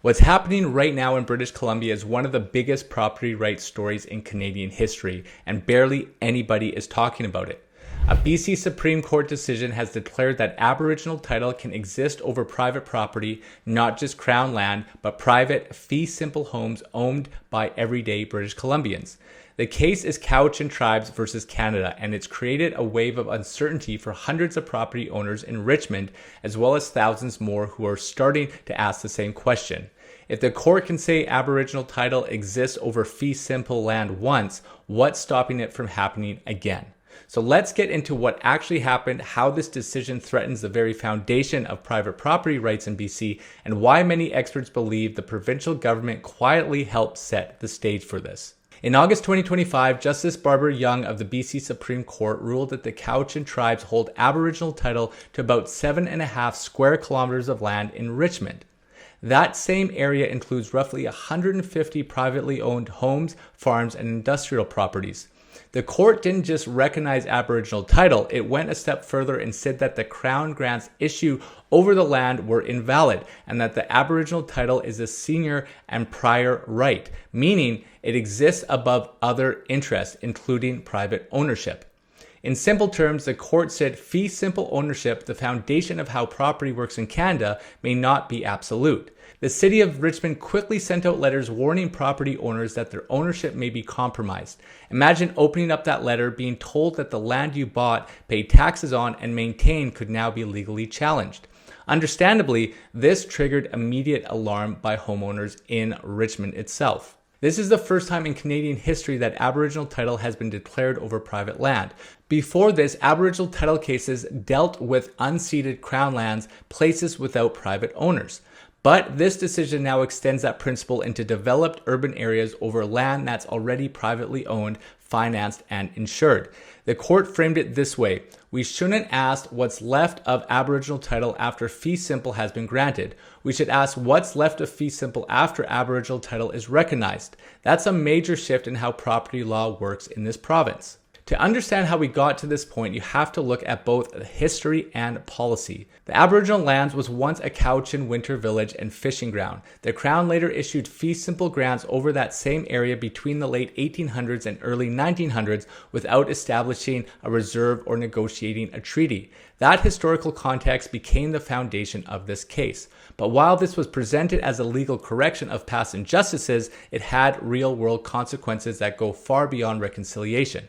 What's happening right now in British Columbia is one of the biggest property rights stories in Canadian history, and barely anybody is talking about it. A BC Supreme Court decision has declared that Aboriginal title can exist over private property, not just Crown land, but private, fee simple homes owned by everyday British Columbians. The case is Cowichan Tribes versus Canada, and it's created a wave of uncertainty for hundreds of property owners in Richmond, as well as thousands more who are starting to ask the same question. If the court can say Aboriginal title exists over fee simple land once, what's stopping it from happening again? So let's get into what actually happened, how this decision threatens the very foundation of private property rights in BC, and why many experts believe the provincial government quietly helped set the stage for this. In August 2025, Justice Barbara Young of the BC Supreme Court ruled that the Cowichan Tribes hold Aboriginal title to about 7.5 square kilometers of land in Richmond. That same area includes roughly 150 privately owned homes, farms, and industrial properties. The court didn't just recognize Aboriginal title, it went a step further and said that the Crown grants issued over the land were invalid and that the Aboriginal title is a senior and prior right, meaning it exists above other interests, including private ownership. In simple terms, the court said fee simple ownership, the foundation of how property works in Canada, may not be absolute. The city of Richmond quickly sent out letters warning property owners that their ownership may be compromised. Imagine opening up that letter, being told that the land you bought, paid taxes on, and maintained could now be legally challenged. Understandably, this triggered immediate alarm by homeowners in Richmond itself. This is the first time in Canadian history that Aboriginal title has been declared over private land. Before this, Aboriginal title cases dealt with unceded Crown lands, places without private owners. But this decision now extends that principle into developed urban areas over land that's already privately owned, financed, and insured. The court framed it this way: we shouldn't ask what's left of Aboriginal title after fee simple has been granted. We should ask what's left of fee simple after Aboriginal title is recognized. That's a major shift in how property law works in this province. To understand how we got to this point, you have to look at both history and policy. The Aboriginal lands was once a Cowichan winter village and fishing ground. The Crown later issued fee simple grants over that same area between the late 1800s and early 1900s without establishing a reserve or negotiating a treaty. That historical context became the foundation of this case. But while this was presented as a legal correction of past injustices, it had real-world consequences that go far beyond reconciliation.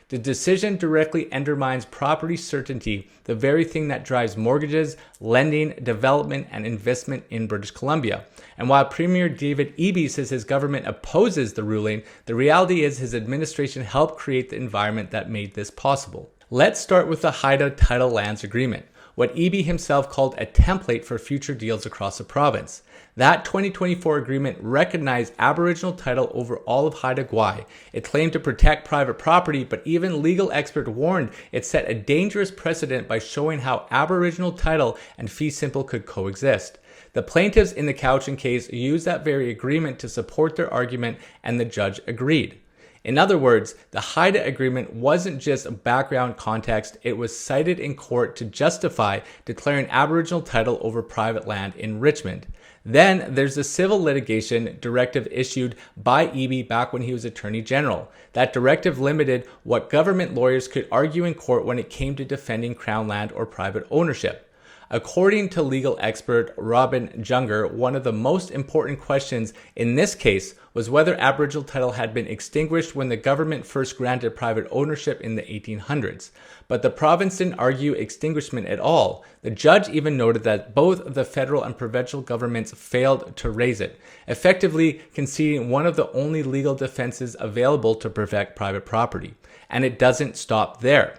The decision directly undermines property certainty, the very thing that drives mortgages, lending, development, and investment in British Columbia. And while Premier David Eby says his government opposes the ruling, the reality is his administration helped create the environment that made this possible. Let's start with the Haida Title Lands Agreement, what Eby himself called a template for future deals across the province. That 2024 agreement recognized Aboriginal title over all of Haida Gwaii. It claimed to protect private property, but even legal experts warned it set a dangerous precedent by showing how Aboriginal title and fee simple could coexist. The plaintiffs in the Cowichan case used that very agreement to support their argument, and the judge agreed. In other words, the Haida Agreement wasn't just background context, it was cited in court to justify declaring Aboriginal title over private land in Richmond. Then there's the civil litigation directive issued by Eby back when he was Attorney General. That directive limited what government lawyers could argue in court when it came to defending Crown land or private ownership. According to legal expert Robin Junger, one of the most important questions in this case was whether Aboriginal title had been extinguished when the government first granted private ownership in the 1800s. But the province didn't argue extinguishment at all. The judge even noted that both the federal and provincial governments failed to raise it, effectively conceding one of the only legal defenses available to protect private property. And it doesn't stop there.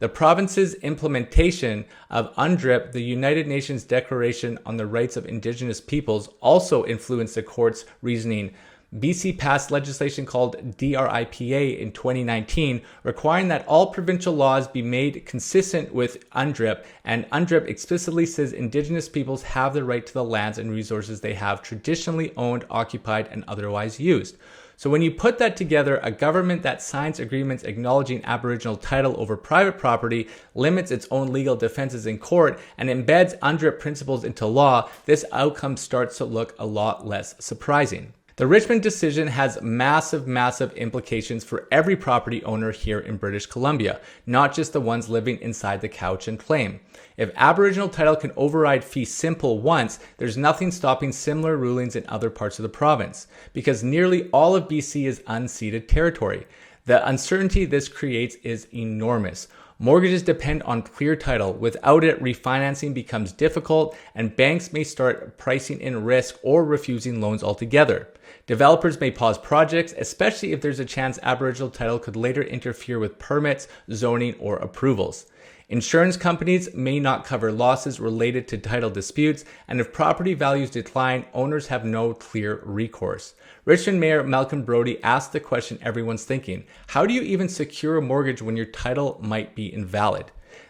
The province's implementation of UNDRIP, the United Nations Declaration on the Rights of Indigenous Peoples, also influenced the court's reasoning. BC passed legislation called DRIPA in 2019, requiring that all provincial laws be made consistent with UNDRIP, and UNDRIP explicitly says Indigenous peoples have the right to the lands and resources they have traditionally owned, occupied, and otherwise used. So when you put that together, a government that signs agreements acknowledging Aboriginal title over private property, limits its own legal defenses in court, and embeds UNDRIP principles into law, this outcome starts to look a lot less surprising. The Richmond decision has massive implications for every property owner here in British Columbia, not just the ones living inside the couch and claim. If Aboriginal title can override fee simple once, there's nothing stopping similar rulings in other parts of the province, because nearly all of BC is unceded territory. The uncertainty this creates is enormous. Mortgages depend on clear title. Without it, refinancing becomes difficult, and banks may start pricing in risk or refusing loans altogether. Developers may pause projects, especially if there's a chance Aboriginal title could later interfere with permits, zoning, or approvals. Insurance companies may not cover losses related to title disputes, and if property values decline, owners have no clear recourse. Richmond Mayor Malcolm Brodie asked the question everyone's thinking: how do you even secure a mortgage when your title might be invalid?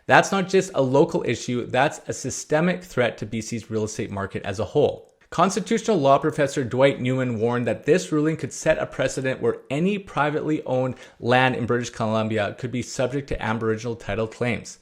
That's not just a local issue, that's a systemic threat to BC's real estate market as a whole. Constitutional law professor Dwight Newman warned that this ruling could set a precedent where any privately owned land in British Columbia could be subject to Aboriginal title claims.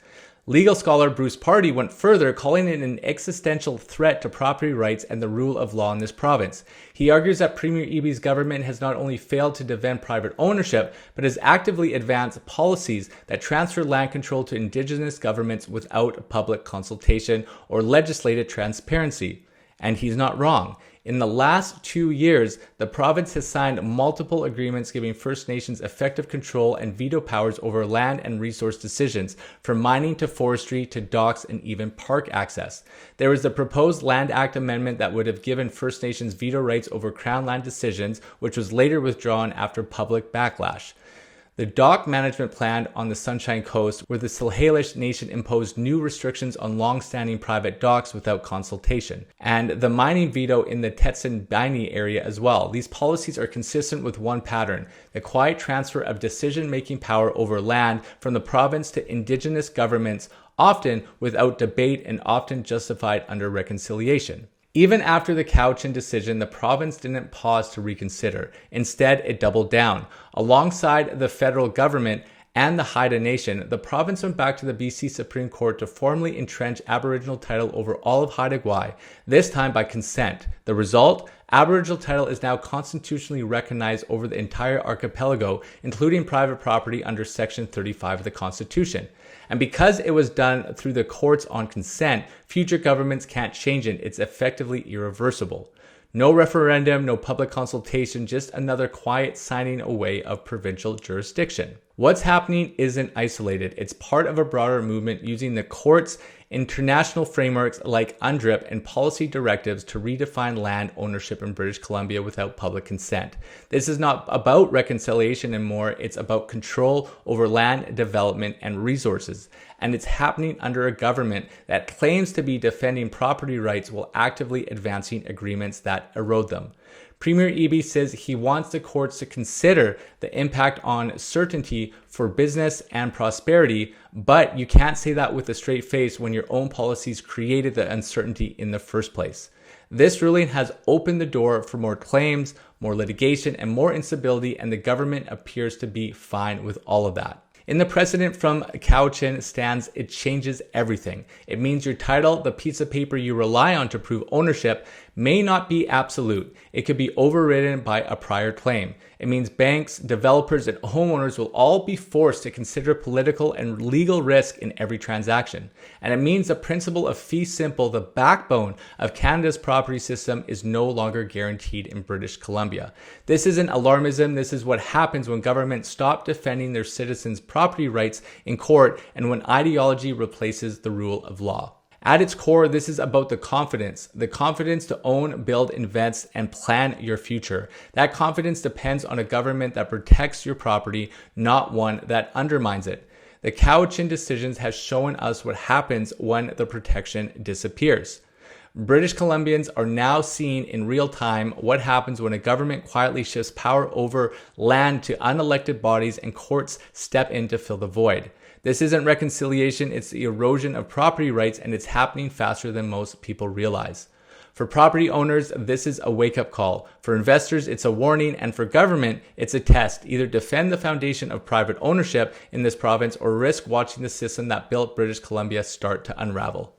Legal scholar Bruce Pardy went further, calling it an existential threat to property rights and the rule of law in this province. He argues that Premier Eby's government has not only failed to defend private ownership, but has actively advanced policies that transfer land control to Indigenous governments without public consultation or legislative transparency. And he's not wrong. In the last 2 years, the province has signed multiple agreements giving First Nations effective control and veto powers over land and resource decisions, from mining to forestry to docks and even park access. There was the proposed Land Act amendment that would have given First Nations veto rights over Crown land decisions, which was later withdrawn after public backlash. The dock management plan on the Sunshine Coast, where the Salish Nation imposed new restrictions on long-standing private docks without consultation, and the mining veto in the Tetson-Baini area as well. These policies are consistent with one pattern: the quiet transfer of decision-making power over land from the province to Indigenous governments, often without debate and often justified under reconciliation. Even after the Cowichan decision, the province didn't pause to reconsider. Instead, it doubled down. Alongside the federal government and the Haida Nation, the province went back to the BC Supreme Court to formally entrench Aboriginal title over all of Haida Gwaii, this time by consent. The result? Aboriginal title is now constitutionally recognized over the entire archipelago, including private property under Section 35 of the Constitution. And because it was done through the courts on consent, future governments can't change it. It's effectively irreversible. No referendum, no public consultation, just another quiet signing away of provincial jurisdiction. What's happening isn't isolated. It's part of a broader movement using the courts, international frameworks like UNDRIP, and policy directives to redefine land ownership in British Columbia without public consent. This is not about reconciliation anymore. It's about control over land development and resources. And it's happening under a government that claims to be defending property rights while actively advancing agreements that erode them. Premier Eby says he wants the courts to consider the impact on certainty for business and prosperity, but you can't say that with a straight face when your own policies created the uncertainty in the first place. This ruling has opened the door for more claims, more litigation, and more instability, and the government appears to be fine with all of that. In the precedent from Cowichan stands, it changes everything. It means your title, the piece of paper you rely on to prove ownership, may not be absolute. It could be overridden by a prior claim. It means banks, developers, and homeowners will all be forced to consider political and legal risk in every transaction. And it means the principle of fee simple, the backbone of Canada's property system, is no longer guaranteed in British Columbia. This isn't alarmism. This is what happens when governments stop defending their citizens' property rights in court and when ideology replaces the rule of law. At its core, this is about the confidence to own, build, invest, and plan your future. That confidence depends on a government that protects your property, not one that undermines it. The Cowichan decisions has shown us what happens when the protection disappears. British Columbians are now seeing in real time what happens when a government quietly shifts power over land to unelected bodies and courts step in to fill the void. This isn't reconciliation, it's the erosion of property rights, and it's happening faster than most people realize. For property owners, this is a wake-up call. For investors, it's a warning. And for government, it's a test. Either defend the foundation of private ownership in this province or risk watching the system that built British Columbia start to unravel.